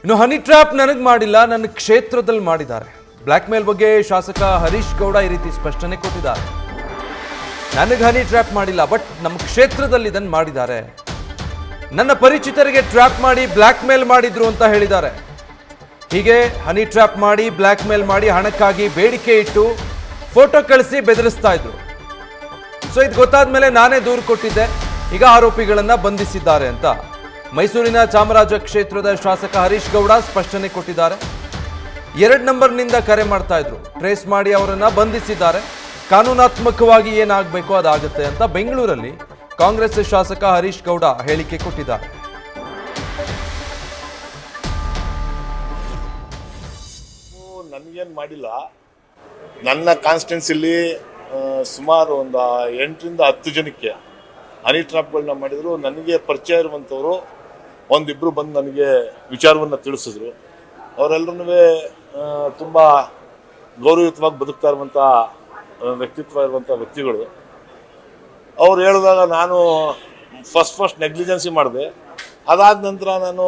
ಇನ್ನು honey trap ನನಗೆ ಮಾಡಿಲ್ಲ, ನನ್ನ ಕ್ಷೇತ್ರದಲ್ಲಿ ಮಾಡಿದ್ದಾರೆ. ಬ್ಲ್ಯಾಕ್ ಮೇಲ್ ಬಗ್ಗೆ ಶಾಸಕ ಹರೀಶ್ ಗೌಡ ಈ ರೀತಿ ಸ್ಪಷ್ಟನೆ ಕೊಟ್ಟಿದ್ದಾರೆ. ನನಗೆ ಹನಿ ಟ್ರ್ಯಾಪ್ ಮಾಡಿಲ್ಲ, ಬಟ್ ನಮ್ಮ ಕ್ಷೇತ್ರದಲ್ಲಿ ಇದನ್ನು ಮಾಡಿದ್ದಾರೆ. ನನ್ನ ಪರಿಚಿತರಿಗೆ ಟ್ರ್ಯಾಪ್ ಮಾಡಿ ಬ್ಲ್ಯಾಕ್ ಮೇಲ್ ಮಾಡಿದ್ರು ಅಂತ ಹೇಳಿದ್ದಾರೆ. ಹೀಗೆ ಹನಿ ಟ್ರ್ಯಾಪ್ ಮಾಡಿ ಬ್ಲ್ಯಾಕ್ ಮೇಲ್ ಮಾಡಿ ಹಣಕ್ಕಾಗಿ ಬೇಡಿಕೆ ಇಟ್ಟು ಫೋಟೋ ಕಳಿಸಿ ಬೆದರಿಸ್ತಾ ಇದ್ರು. ಸೊ ಇದು ಗೊತ್ತಾದ ಮೇಲೆ ನಾನೇ ದೂರು ಕೊಟ್ಟಿದ್ದೆ. ಈಗ ಆರೋಪಿಗಳನ್ನ ಬಂಧಿಸಿದ್ದಾರೆ ಅಂತ ಮೈಸೂರಿನ ಚಾಮರಾಜ ಕ್ಷೇತ್ರದ ಶಾಸಕ ಹರೀಶ್ ಗೌಡ ಸ್ಪಷ್ಟನೆ ಕೊಟ್ಟಿದ್ದಾರೆ. 2 ನಂಬರ್ನಿಂದ ಕರೆ ಮಾಡ್ತಾ ಇದ್ರು, ಟ್ರೇಸ್ ಮಾಡಿ ಅವರನ್ನ ಬಂಧಿಸಿದ್ದಾರೆ. ಕಾನೂನಾತ್ಮಕವಾಗಿ ಏನಾಗಬೇಕೋ ಅದಾಗುತ್ತೆ ಅಂತ ಬೆಂಗಳೂರಲ್ಲಿ ಕಾಂಗ್ರೆಸ್ ಶಾಸಕ ಹರೀಶ್ ಗೌಡ ಹೇಳಿಕೆ ಕೊಟ್ಟಿದ್ದಾರೆ. ನನಗೇನು ಮಾಡಿಲ್ಲ. ನನ್ನ ಕಾನ್ಸ್ಟಿಟ್ಯೂನ್ಸಿಲಿ ಸುಮಾರು ಒಂದು 8 ರಿಂದ 10 ಜನಕ್ಕೆ ಹನಿ ಟ್ರಾಪ್ಗಳನ್ನ ಮಾಡಿದ್ರು. ನನಗೆ ಪರಿಚಯ ಇರುವಂಥವ್ರು ಒಂದಿಬ್ಬರು ಬಂದು ನನಗೆ ವಿಚಾರವನ್ನು ತಿಳಿಸಿದ್ರು. ಅವರೆಲ್ಲರೂ ತುಂಬ ಗೌರವಯುತವಾಗಿ ಬದುಕ್ತಾ ಇರುವಂಥ ವ್ಯಕ್ತಿತ್ವ ಇರುವಂಥ ವ್ಯಕ್ತಿಗಳು. ಅವ್ರು ಹೇಳಿದಾಗ ನಾನು ಫಸ್ಟ್ ನೆಗ್ಲಿಜೆನ್ಸಿ ಮಾಡಿದೆ. ಅದಾದ ನಂತರ ನಾನು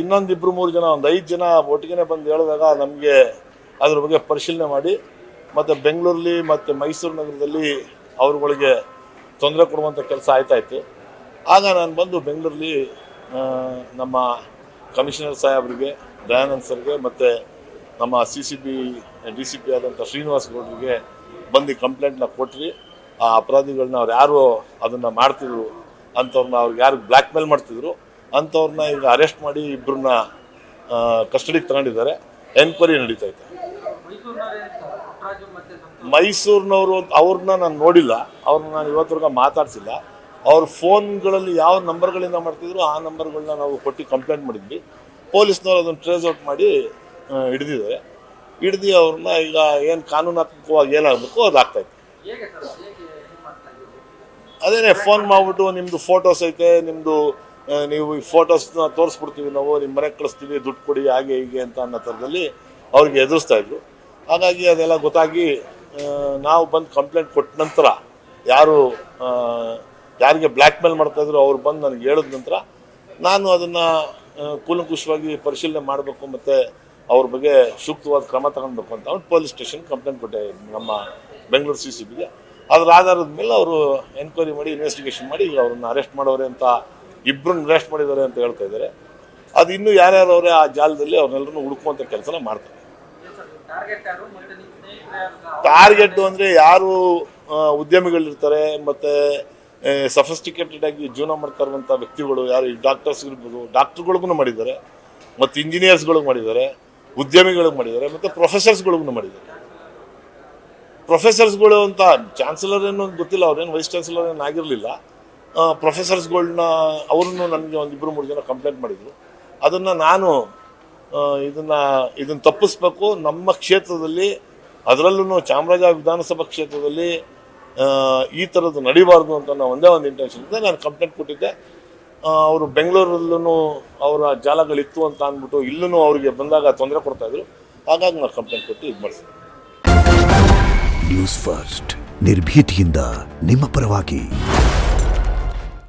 ಇನ್ನೊಂದಿಬ್ಬರು 3 ಜನ, ಒಂದು 5 ಜನ ಒಟ್ಟಿಗೆ ಬಂದು ಹೇಳಿದಾಗ ನಮಗೆ ಅದ್ರ ಬಗ್ಗೆ ಪರಿಶೀಲನೆ ಮಾಡಿ ಮತ್ತು ಬೆಂಗಳೂರಲ್ಲಿ ಮತ್ತು ಮೈಸೂರು ನಗರದಲ್ಲಿ ಅವ್ರುಗಳಿಗೆ ತೊಂದರೆ ಕೊಡುವಂಥ ಕೆಲಸ ಆಯ್ತಾಯಿತು. ಆಗ ನಾನು ಬಂದು ಬೆಂಗಳೂರಲ್ಲಿ ನಮ್ಮ ಕಮಿಷನರ್ ಸಾಹೇಬ್ರಿಗೆ, ದಯಾನಂದ್ ಸರ್ಗೆ ಮತ್ತು ನಮ್ಮ CCB DCP ಆದಂಥ ಶ್ರೀನಿವಾಸ್ ಗೌಡ್ರಿಗೆ ಬಂದು ಕಂಪ್ಲೇಂಟ್ನ ಕೊಟ್ರಿ. ಆ ಅಪರಾಧಿಗಳನ್ನ ಅವ್ರು ಯಾರು ಅದನ್ನು ಮಾಡ್ತಿದ್ರು ಅಂಥವ್ರನ್ನ, ಅವ್ರಿಗೆ ಯಾರು ಬ್ಲ್ಯಾಕ್ ಮೇಲ್ ಮಾಡ್ತಿದ್ರು ಅಂಥವ್ರನ್ನ ಈಗ ಅರೆಸ್ಟ್ ಮಾಡಿ ಇಬ್ಬರನ್ನ ಕಸ್ಟಡಿಗೆ ತಗೊಂಡಿದ್ದಾರೆ. ಎನ್ಕ್ವೈರಿ ನಡೀತೈತೆ. ಮೈಸೂರಿನವರು ಅವ್ರನ್ನ ನಾನು ನೋಡಿಲ್ಲ, ಅವ್ರನ್ನ ನಾನು ಇವತ್ತರೆಗೂ ಮಾತಾಡ್ಸಿಲ್ಲ. ಅವ್ರ ಫೋನ್ಗಳಲ್ಲಿ ಯಾವ ನಂಬರ್ಗಳಿಂದ ಮಾಡ್ತಿದ್ರು ಆ ನಂಬರ್ಗಳನ್ನ ನಾವು ಕೊಟ್ಟು ಕಂಪ್ಲೇಂಟ್ ಮಾಡಿದ್ವಿ. ಪೊಲೀಸ್ನವ್ರು ಅದನ್ನು ಟ್ರೇಸ್ ಔಟ್ ಮಾಡಿ ಹಿಡಿದಿದ್ದಾರೆ. ಹಿಡ್ದು ಅವ್ರನ್ನ ಈಗ ಏನು ಕಾನೂನಾತ್ಮಕವಾಗಿ ಏನಾಗಬೇಕು ಅದಾಗ್ತಾಯಿತ್ತು. ಅದೇನೇ ಫೋನ್ ಮಾಡಿಬಿಟ್ಟು ನಿಮ್ಮದು ಫೋಟೋಸ್ ಐತೆ, ನಿಮ್ಮದು ನೀವು ಈ ಫೋಟೋಸ್ನ ತೋರಿಸ್ಬಿಡ್ತೀವಿ, ನಾವು ನಿಮ್ಮ ಮನೆಗೆ ಕಳಿಸ್ತೀವಿ, ದುಡ್ಡು ಕೊಡಿ, ಹಾಗೆ ಹೀಗೆ ಅಂತ ಅನ್ನೋ ಥರದಲ್ಲಿ ಅವ್ರಿಗೆ ಎದುರಿಸ್ತಾ ಇದ್ರು. ಹಾಗಾಗಿ ಅದೆಲ್ಲ ಗೊತ್ತಾಗಿ ನಾವು ಬಂದು ಕಂಪ್ಲೇಂಟ್ ಕೊಟ್ಟ ನಂತರ ಯಾರಿಗೆ ಬ್ಲ್ಯಾಕ್ ಮೇಲ್ ಮಾಡ್ತಾಯಿದ್ರು ಅವ್ರು ಬಂದು ನನಗೆ ಹೇಳಿದ ನಂತರ ನಾನು ಅದನ್ನು ಕೂಲಂಕುಷವಾಗಿ ಪರಿಶೀಲನೆ ಮಾಡಬೇಕು ಮತ್ತು ಅವ್ರ ಬಗ್ಗೆ ಸೂಕ್ತವಾದ ಕ್ರಮ ತಗೊಳ್ಬೇಕು ಅಂತ ಅವ್ರು ಪೊಲೀಸ್ ಸ್ಟೇಷನ್ ಕಂಪ್ಲೇಂಟ್ ಕೊಟ್ಟೆ, ನಮ್ಮ ಬೆಂಗಳೂರು CCBಗೆ. ಅದ್ರ ಆಧಾರದ ಮೇಲೆ ಅವರು ಎನ್ಕ್ವೈರಿ ಮಾಡಿ ಇನ್ವೆಸ್ಟಿಗೇಷನ್ ಮಾಡಿ ಈಗ ಅವ್ರನ್ನ ಅರೆಸ್ಟ್ ಮಾಡೋರೆ ಅಂತ, ಇಬ್ಬರನ್ನ ಅರೆಸ್ಟ್ ಮಾಡಿದ್ದಾರೆ ಅಂತ ಹೇಳ್ತಾ ಇದ್ದಾರೆ. ಅದು ಇನ್ನೂ ಯಾರ್ಯಾರವ್ರೆ ಆ ಜಾಲದಲ್ಲಿ ಅವ್ರನ್ನೆಲ್ಲರೂ ಹುಡುಕುವಂಥ ಕೆಲಸನ ಮಾಡ್ತಾರೆ. ಟಾರ್ಗೆಟ್ ಅಂದರೆ ಯಾರು ಉದ್ಯಮಿಗಳಿರ್ತಾರೆ ಮತ್ತು ಸಫಿಸ್ಟಿಕೇಟೆಡ್ ಆಗಿ ಜೀವನ ಮಾಡ್ತಾ ಇರುವಂಥ ವ್ಯಕ್ತಿಗಳು, ಯಾರು ಈ ಡಾಕ್ಟರ್ಸ್ ಇರ್ಬೋದು, ಡಾಕ್ಟ್ರುಗಳಿಗೂ ಮಾಡಿದ್ದಾರೆ, ಮತ್ತು ಇಂಜಿನಿಯರ್ಸ್ಗಳಿಗೂ ಮಾಡಿದ್ದಾರೆ, ಉದ್ಯಮಿಗಳಿಗೂ ಮಾಡಿದ್ದಾರೆ, ಮತ್ತು ಪ್ರೊಫೆಸರ್ಸ್ಗಳಿಗೂ ಮಾಡಿದ್ದಾರೆ. ಪ್ರೊಫೆಸರ್ಸ್ಗಳು ಅಂತ ಚಾನ್ಸಲರ್ ಏನು ಗೊತ್ತಿಲ್ಲ, ಅವ್ರೇನು ವೈಸ್ ಚಾನ್ಸಲರ್ ಏನು ಆಗಿರಲಿಲ್ಲ. ಪ್ರೊಫೆಸರ್ಸ್ಗಳನ್ನ ಅವ್ರನ್ನೂ ನನಗೆ 1-2-3 ಜನ ಕಂಪ್ಲೇಂಟ್ ಮಾಡಿದರು. ಅದನ್ನು ನಾನು ಇದನ್ನು ತಪ್ಪಿಸ್ಬೇಕು, ನಮ್ಮ ಕ್ಷೇತ್ರದಲ್ಲಿ ಅದರಲ್ಲೂ ಚಾಮರಾಜ ವಿಧಾನಸಭಾ ಕ್ಷೇತ್ರದಲ್ಲಿ ಈ ಥರದ್ದು ನಡೀಬಾರ್ದು ಅಂತ ಒಂದೇ ಒಂದು ಇಂಟೆನ್ಷನಿಂದ ನಾನು ಕಂಪ್ಲೇಂಟ್ ಕೊಟ್ಟಿದ್ದೆ. ಅವರು ಬೆಂಗಳೂರಲ್ಲೂ ಅವರ ಜಾಲಗಳಿತ್ತು ಅಂತ ಅಂದ್ಬಿಟ್ಟು ಇಲ್ಲೂ ಅವರಿಗೆ ಬಂದಾಗ ತೊಂದರೆ ಕೊಡ್ತಾಯಿದ್ರು. ಹಾಗಾಗಿ ನಾನು ಕಂಪ್ಲೇಂಟ್ ಕೊಟ್ಟು ಇದು ಮಾಡಿಸಿದೆ. ನ್ಯೂಸ್ ಫಸ್ಟ್ ನಿರ್ಭೀತಿಯಿಂದ ನಿಮ್ಮ ಪರವಾಗಿ.